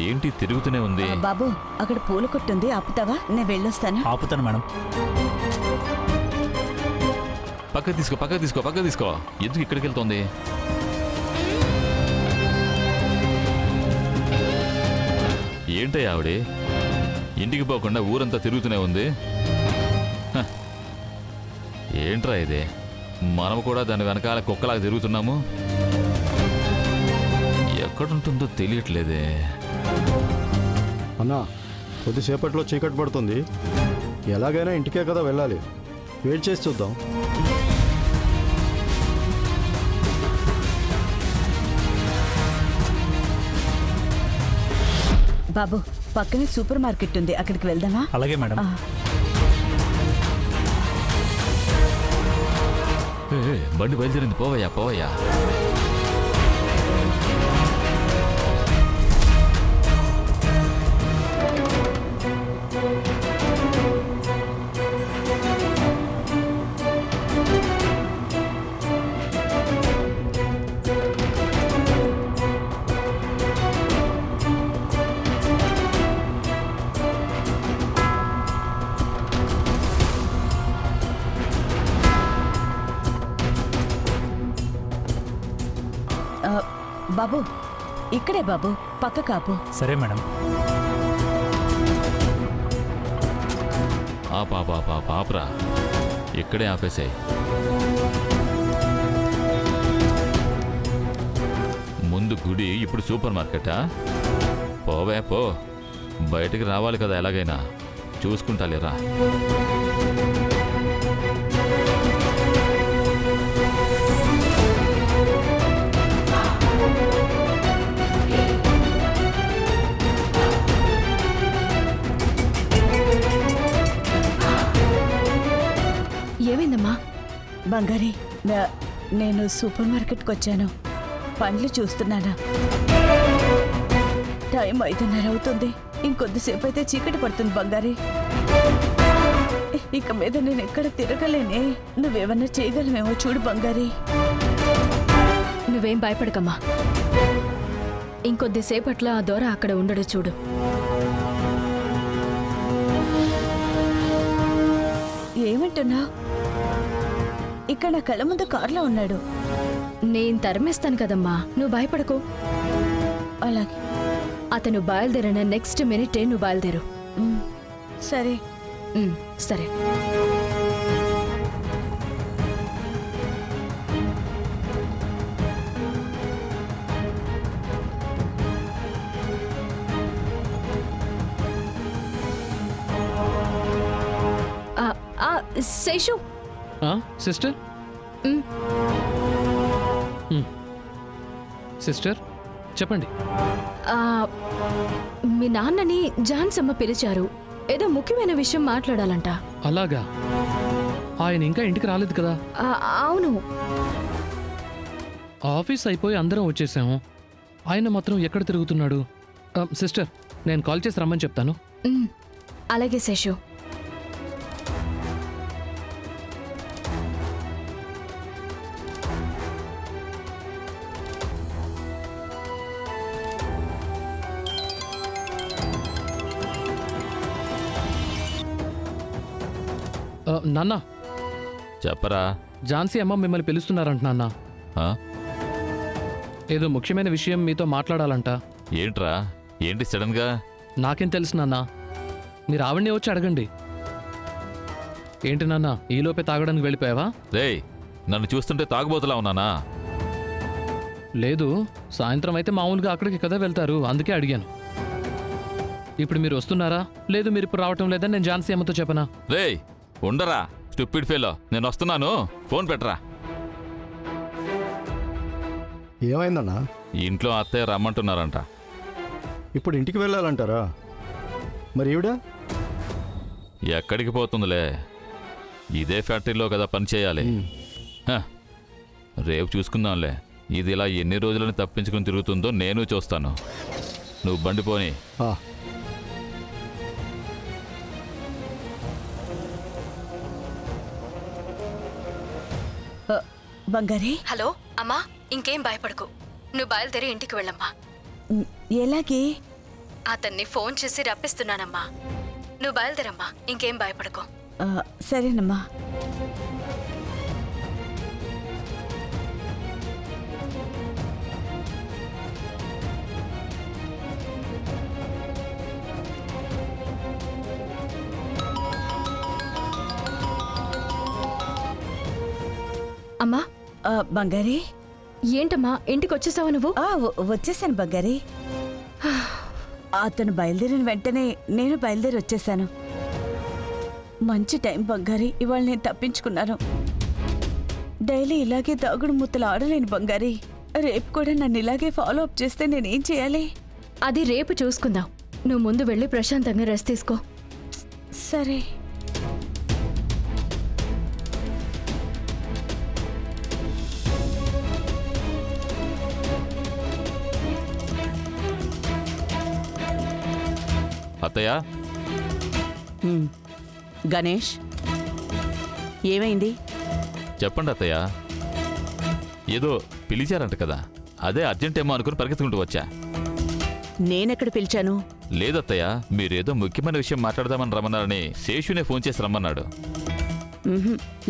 ఏంటి తిరుగుతూనే ఉంది? బాబు అక్కడ పూల కొట్టుంది, ఆపుతావా? నేను వెళ్ళొస్తాను. ఆపుతాను మేడం. పక్క తీసుకో. ఎందుకు ఇక్కడికి వెళ్తోంది? ఏంటయ్య ఆవిడే ఇంటికి పోకుండా ఊరంతా తిరుగుతూనే ఉంది. ఏంట్రా ఇదే, మనం కూడా దాని వెనకాల కుక్కలాగా తిరుగుతున్నాము. ఎక్కడుంటుందో తెలియట్లేదే. అన్నా, కొద్దిసేపట్లో చీకటి పడుతుంది. ఎలాగైనా ఇంటికే కదా వెళ్ళాలి. వెయిట్ చేసి చూద్దాం. బాబు పక్కనే సూపర్ మార్కెట్ ఉంది, అక్కడికి వెళ్దామా? అలాగే మేడం. బండి బయలుదేరింది, పోవయ్యా. బాబు ఇక్కడే బాబు, పక్క కాపు. సరే మేడం. పాపరా, ఇక్కడే ఆపేసాయి. ముందు గుడి, ఇప్పుడు సూపర్ మార్కెటా? పోవే పో, బయటికి రావాలి కదా ఎలాగైనా. చూసుకుంటాలేరా. ఏమైందమ్మా? బంగారి, నేను సూపర్ మార్కెట్కి వచ్చాను. పండ్లు చూస్తున్నానా. టైం 5:30 అవుతుంది. ఇంకొద్దిసేపు అయితే చీకటి పడుతుంది బంగారి. ఇక మీద నేను ఎక్కడ తిరగలేనే. నువ్వేమన్నా చేయగలమేమో చూడు బంగారి. నువ్వేం భయపడకమ్మా. ఇంకొద్దిసేపట్లో ఆ దొర అక్కడ ఉండడు చూడు. ఏమంటున్నా? ఇక్కడ నా కళ్ళ ముందు కారులో ఉన్నాడు. నేను తరిమేస్తాను కదమ్మా, నువ్వు భయపడకు. అలాగే. అతను బయలుదేరిన నెక్స్ట్ మినిటే నువ్వు బయలుదేరు. సరే. సరే. శేషు. సిస్టర్. సిస్టర్ చెప్పండి. మీ నాన్నని జాన్సమ్మ పిలిచారు. ఏదో ముఖ్యమైన విషయం మాట్లాడాలంట. అలాగా? ఆయన ఇంకా ఇంటికి రాలేదు కదా? అవును. ఆఫీస్ అయిపోయి అందరం వచ్చేసాము. ఆయన మాత్రం ఎక్కడ తిరుగుతున్నాడు? సిస్టర్, నేను కాల్ చేసి రమ్మని చెప్తాను. అలాగే శేషు. నాన్న. చెప్పరా. ఝాన్సీ అమ్మ మిమ్మల్ని పిలుస్తున్నారంట నాన్న. ఏదో ముఖ్యమైన విషయం మీతో మాట్లాడాలంట. ఏంట్రా? ఏంటి సడన్ గా? నాకేం తెలుసు నాన్న, మీరు ఆవిడ్ని వచ్చి అడగండి. ఏంటి నాన్న, ఈలోపే తాగడానికి వెళ్ళిపోయావా? రేయ్, నన్ను చూస్తుంటే తాగుబోతులా ఉన్నానా? లేదు, సాయంత్రం అయితే మామూలుగా అక్కడికి కదా వెళ్తారు, అందుకే అడిగాను. ఇప్పుడు మీరు వస్తున్నారా? లేదు, మీరు ఇప్పుడు రావటం లేదని నేను ఝాన్సీ అమ్మతో చెప్పనా? రేయ్ ఉండరా, స్టూపిడ్ ఫెలో, నేను వస్తున్నాను, ఫోన్ పెట్టరా. ఏమైందన్నా? ఇంట్లో అత్తయ్య రమ్మంటున్నారంట. ఇప్పుడు ఇంటికి వెళ్ళాలంటారా? మరి ఈవిడ ఎక్కడికి పోతుందిలే, ఇదే ఫ్యాక్టరీలో కదా పని చేయాలి. రేపు చూసుకుందాంలే. ఇది ఇలా ఎన్ని రోజులని తప్పించుకుని తిరుగుతుందో నేను చూస్తాను. నువ్వు బండి పోనీ. బంగారి. హలో అమ్మా, ఇంకేం భయపడకు. నువ్వు బయలుదేరి ఇంటికి వెళ్ళమ్మా. ఎలాగే? అతన్ని ఫోన్ చేసి రప్పిస్తున్నానమ్మా. నువ్వు బయలుదేరమ్మా, ఇంకేం భయపడకు. సరేనమ్మా. అమ్మా. బంగారి. ఏంటమ్మా ఇంటికి వచ్చేసావు నువ్వు? వచ్చేసాను బంగారి. అతను బయలుదేరిన వెంటనే నేను బయలుదేరి వచ్చేసాను. మంచి టైం బంగారి, ఇవాళ నేను తప్పించుకున్నాను. డైలీ ఇలాగే దాగుడు ముత్తలు ఆడలేను బంగారి. రేపు కూడా నన్ను ఇలాగే ఫాలో అప్ చేస్తే నేనేం చేయాలి? అది రేపు చూసుకుందాం. నువ్వు ముందు వెళ్ళి ప్రశాంతంగా రెస్ట్ తీసుకో. సరే. అత్తయ్య. గణేష్, ఏమైంది? చెప్పండి అత్తయ్య. ఏదో పిలిచారంట కదా, అదే అర్జెంటేమో అనుకుని పరిగెత్తుకుంటూ వచ్చా. నేనెక్కడ పిలిచాను? లేదత్తయ్య, మీరేదో ముఖ్యమైన విషయం మాట్లాడదామని రమ్మన్నారని శేషునే ఫోన్ చేసి రమ్మన్నాడు.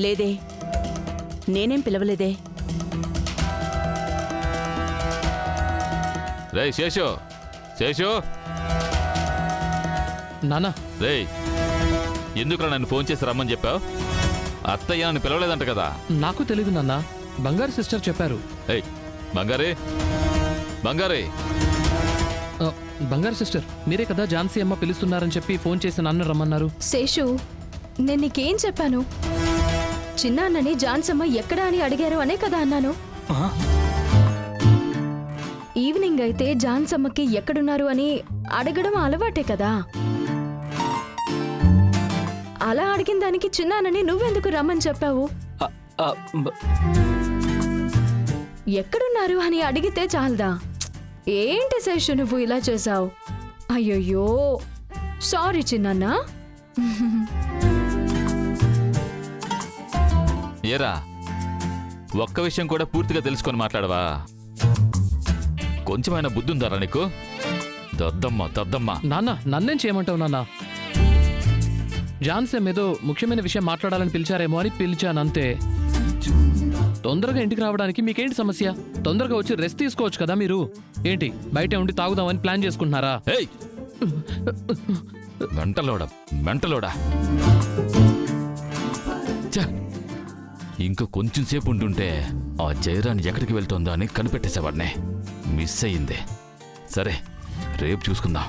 లేదే, నేనేం పిలవలేదే. రేయ్ శేషు, శేషు. నానా. రేయ్, ఎందుకురా నన్ను ఫోన్ చేసి రమ్మని చెప్పావు? అత్తయ్య నన్ను పిలవలేదంట కదా. నాకు తెలీదు నాన్న, బంగారు సిస్టర్ చెప్పారు. ఏయ్ బంగారే, బంగారే. బంగారు సిస్టర్, మీరే కదా ఝాన్సీ అమ్మ పిలుస్తున్నారని చెప్పి ఫోన్ చేసి నన్ను రమ్మన్నారు. శేషు, నేను నీకేం చెప్పాను? చిన్నాన్నని ఝాన్సమ్మ ఎక్కడా అని అడిగారు అనే కదా అన్నాను. ఈవినింగ్ అయితే ఝాన్సమ్మకి ఎక్కడున్నారు అని అడగడం అలవాటే కదా. అలా అడిగిన దానికి చిన్నాన్నని నువ్వెందుకు రమ్మని చెప్పావు? ఎక్కడున్నారు అని అడిగితే చాలదా? ఏంటి శేషు నువ్వు ఇలా చేసావు? అయ్యయ్యో, సారీ చిన్నాన్న. ఏరా, ఒక్క విషయం కూడా పూర్తిగా తెలుసుకొని మాట్లాడవా? కొంచెమైనా బుద్ధి ఉందారా నీకు? దద్దమ్మ దద్దమ్మ. నాన్న, నన్నేం చేయమంటావు నాన్న? ఝాన్సీ ఏదో ముఖ్యమైన విషయం మాట్లాడాలని పిలిచారేమో అని పిలిచాను అంతే. తొందరగా ఇంటికి రావడానికి మీకేంటి సమస్య? తొందరగా వచ్చి రెస్ట్ తీసుకోవచ్చు కదా మీరు. ఏంటి బయట ఉండి తాగుదామని ప్లాన్ చేసుకుంటున్నారా? ఏయ్, మెంటలోడా మెంటలోడా. ఇంకో కొంచెం సేపు ఉంటుంటే ఆ జయరాణి ఎక్కడికి వెళ్తుందో అని కనిపెట్టేసేవాడినే. మిస్ అయ్యింది. సరే, రేపు చూసుకుందాం.